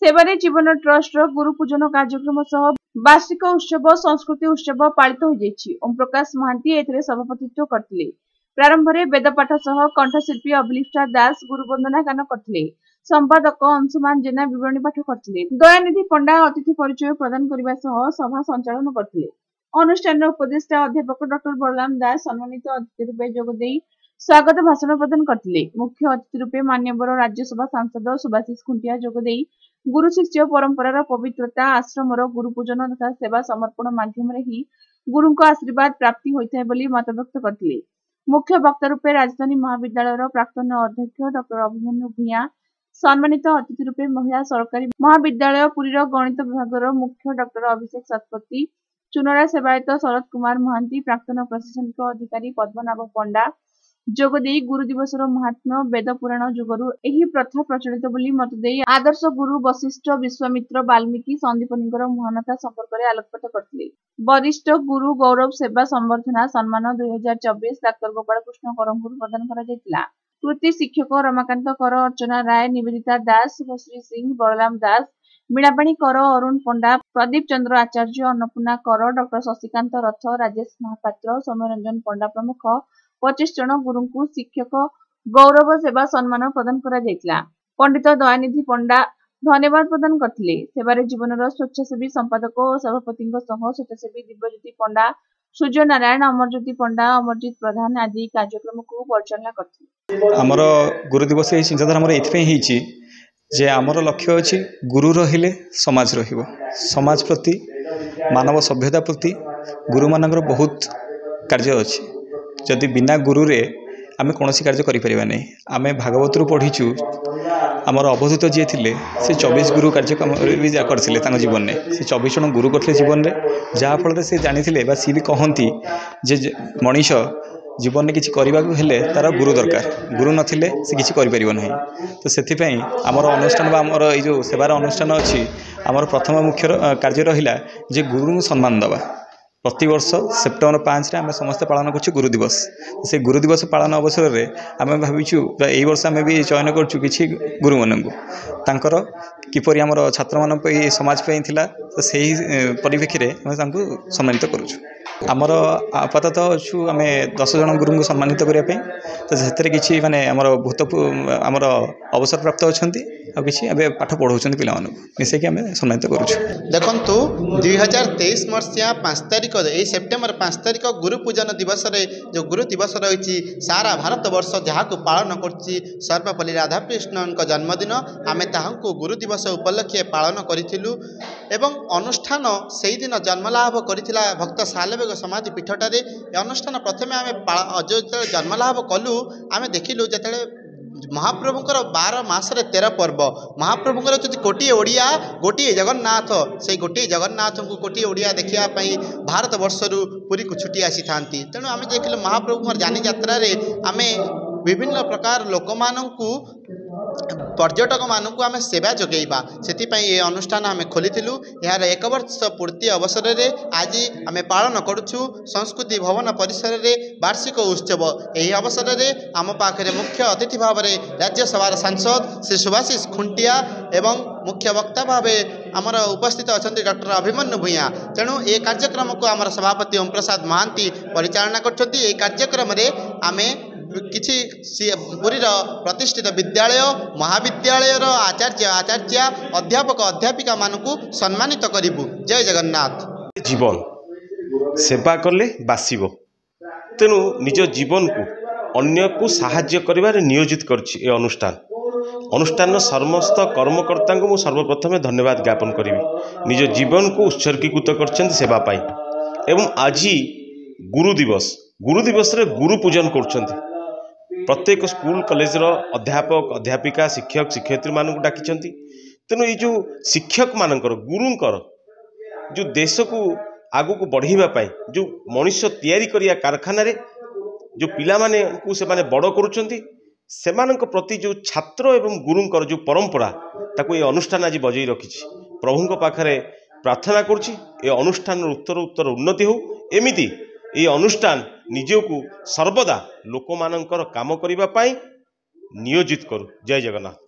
सेवारे जीवन ट्रस्ट गुरु पूजन कार्यक्रम सह वार्षिक उत्सव संस्कृति उत्सव पालित हो ओम प्रकाश महांती एथिरे सभापतित्व करथिले। प्रारंभ में वेदपाठ सह कंठशिल्पी अभिलिप्सा दास गुरुवंदना गान करथिले। संपादक अंशुमान जेना विवरणी पाठ करथिले। दयानिधि पंडा अतिथि परिचय प्रदान करने सह सभा संचालन करथिले। अनुष्ठान उपदेष्टा अध्यापक डॉक्टर बलराम दास सम्मानित अतिथि रूपे जोगदे स्वागत भाषण प्रदान करथिले। मुख्य अतिथि रूपे मान्यवर राज्यसभा सांसद सुभाषिष खुंटिया जोगदे गुरु शिष्य परंपरार पवित्रता आश्रमर गुरु पूजन तथा सेवा समर्पण माध्यम ही गुरु आशीर्वाद प्राप्ति होता है मतव्यक्त करथिले। मुख्य वक्ता रूपे राजधानी महाविद्यालय प्राक्तन अध्यक्ष डॉक्टर अभिमन्यु भूया, सम्मानित अतिथि रूपे महिला सरकारी महाविद्यालय पुरी गणित विभाग मुख्य डॉक्टर अभिषेक शतपथी, चुनरा सेवायत शरद कुमार महांती, प्राक्तन प्रशासनिक अधिकारी पद्मनाभ पंडा जोगदे गुरु दिवस महात्म्य वेद पुराण जुगरु एही प्रथा प्रचलित बोली मत देई आदर्श गुरु वशिष्ठ विश्वामित्र वाल्मीकि संदीपनीकर महानता संपर्क में आलोकपात करथिले। वरिष्ठ गुरु गौरव सेवा संवर्धना सम्मान 2024 डाक्टर गोपाल कृष्ण करंगु प्रदान करा जायतिला। कृति शिक्षक रमाकांत कर, अर्चना राय, निवेदिता दास, श्री सिंह, बलराम दास, मीणापाणी कर, अरुण पंडा, प्रदीप चंद्र आचार्य, अन्नपूर्णा कर, डॉक्टर शशिकांत रथ, राजेश महापात्र, सौम्यरंजन पंडा प्रमुख 25 जन गुरु को शिक्षक गौरव सेवा सम्मान प्रदान करा जायतिला। पंडित दयानिधि पंडा धन्यवाद प्रदान करथिले। सेवारे जीवनर स्वच्छासेवी संपादक और सभापति स्वच्छासेवी दिव्यज्योति पंडा, सूर्य नारायण, अमरज्योति पंडा, अमरजीत प्रधान आदि कार्यक्रम को परिचालना करथिले। आमर गुरु दिवस ये चिंताधारा आमर एथि हेछि जे आमर लक्ष्य अछि गुरु रहिले समाज रहिबो। समाज प्रति मानव सभ्यता प्रति गुरु मानकर बहुत कार्य अछि। जदि बिना गुरु रे आमे कोनोसी कार्य करि परिबा नै। आमे भागवत रु पढिचु आमर अवधूत जे थिले से 24 गुरु कार्यक्रम भी जा करथिले तांग जीवन में। से 24 जन गुरु करथिले जीवन रे, जा फल रे से जानिथिले बा सी भी कहंती जे मनीष जीवन में किसी करने को हेले तार गुरु दरकार। गुरु नथिले से किसी करि परिबो नहीं। तो सेथि पई आमर अनुष्ठान बा आमर ए जो सेवार अनुष्ठान अछि आमर प्रथम मुख्य कार्य रहिला जे गुरु को सम्मान दबा। प्रति वर्ष सेप्टेम्बर 5 रे आम समस्त पालन कर गुरु दिवस। से गुरु दिवस पालन अवसर में आम भाविचु यही वर्ष आम भी चयन करूँ कि गुरु मान किपरि आमर छात्र मान समाज थिला। तो सही परिप्रेक्षी में सम्मानित करूँ। आमर आपाततः अच्छु आम 10 जन गुरु को सम्मानित करने। तो से कि माने आमर आमर अवसर प्राप्त अच्छा कि पाठ पढ़ाऊँ पिला मिसेक आम सम्मानित करूँ। देखु 2023 मसीहा 5 तारिख यही सेप्टेम्बर 5 तारिख गुरु पूजन दिवस रे जो गुरु दिवस रही सारा भारत वर्ष जहाँ को पालन कर सर्वपल्ली राधाकृष्णन जन्मदिन आमे ताहांको गुरु दिवस उपलक्षे पालन करिथिलु। एवं अनुष्ठान से दिन जन्मलाभ करथिला भक्त सालवेग समाधि पीठटारे। अनुष्ठान प्रथमे आमे जो जन्मलाभ कलु आमे देखिलु जतले महाप्रभुंकर 12 मासरे 13 पर्व। महाप्रभुंकर जो कोटी ओडिया गोटे जगन्नाथ से गोटे जगन्नाथ को कोटी ओडिया देखा भारत वर्षरु पुरी को छुट्टी आसी थांती। तेणु आम देखिलु महाप्रभुंकर जानी यात्रा रे आमे विभिन्न प्रकार लोक माननकु पर्यटक मानक आम सेवा जगेबा से ये अनुष्ठान आम खोली यार 1 वर्ष पूर्ति अवसर में आज आम पालन करुचु संस्कृति भवन परिसर में वार्षिक उत्सव। यही अवसर में आम पाखे मुख्य अतिथि भाव में राज्यसभा सांसद श्री सुभाषिष खुंटिया एवं मुख्य वक्ता भाव आमर उपस्थित अच्छा डॉक्टर अभिमन्यु भूया। तेणु ये कार्यक्रम को आमर सभापति ओम प्रसाद महांती परिचालना कर कार्यक्रम में आम किछि पुरीर प्रतिष्ठित विद्यालय महाविद्यालय आचार्य अध्यापक अध्यापिका मानकु सम्मानित करिबु। जय जगन्नाथ। जीवन सेवा कले बासिबो। तेणु निज जीवन को अन्य को साहाय्य करिबारे नियोजित करछि। ए अनुष्ठान समस्त कर्मकर्ता को सर्वप्रथम धन्यवाद ज्ञापन करी। निज जीवन को उत्सर्गीकृत कर सेवा पाई। एवं आज गुरु दिवस रे गुरु पूजन कर प्रत्येक स्कूल कॉलेज अध्यापक अध्यापिका शिक्षक शिक्षयित्री मान डाकी। तेणु ये जो शिक्षक मानकर गुरुंकर जो देश को आगु को बढ़ावा जो मनुष्य तैयारी करिया कारखाना रे जो पिला माने को से माने बड़ करुचंती सेमानक प्रति जो छात्र एवं गुरुंकर जो परंपरा ताको ये अनुष्ठान आज बजई रखिछि। प्रभुंक पाखरे प्रार्थना करुछि ए अनुष्ठान उत्तर उन्नति हो। एमिति ये अनुष्ठान निजको सर्वदा लोक मानकर काम करिबा पाई नियोजित करू। जय जगन्नाथ।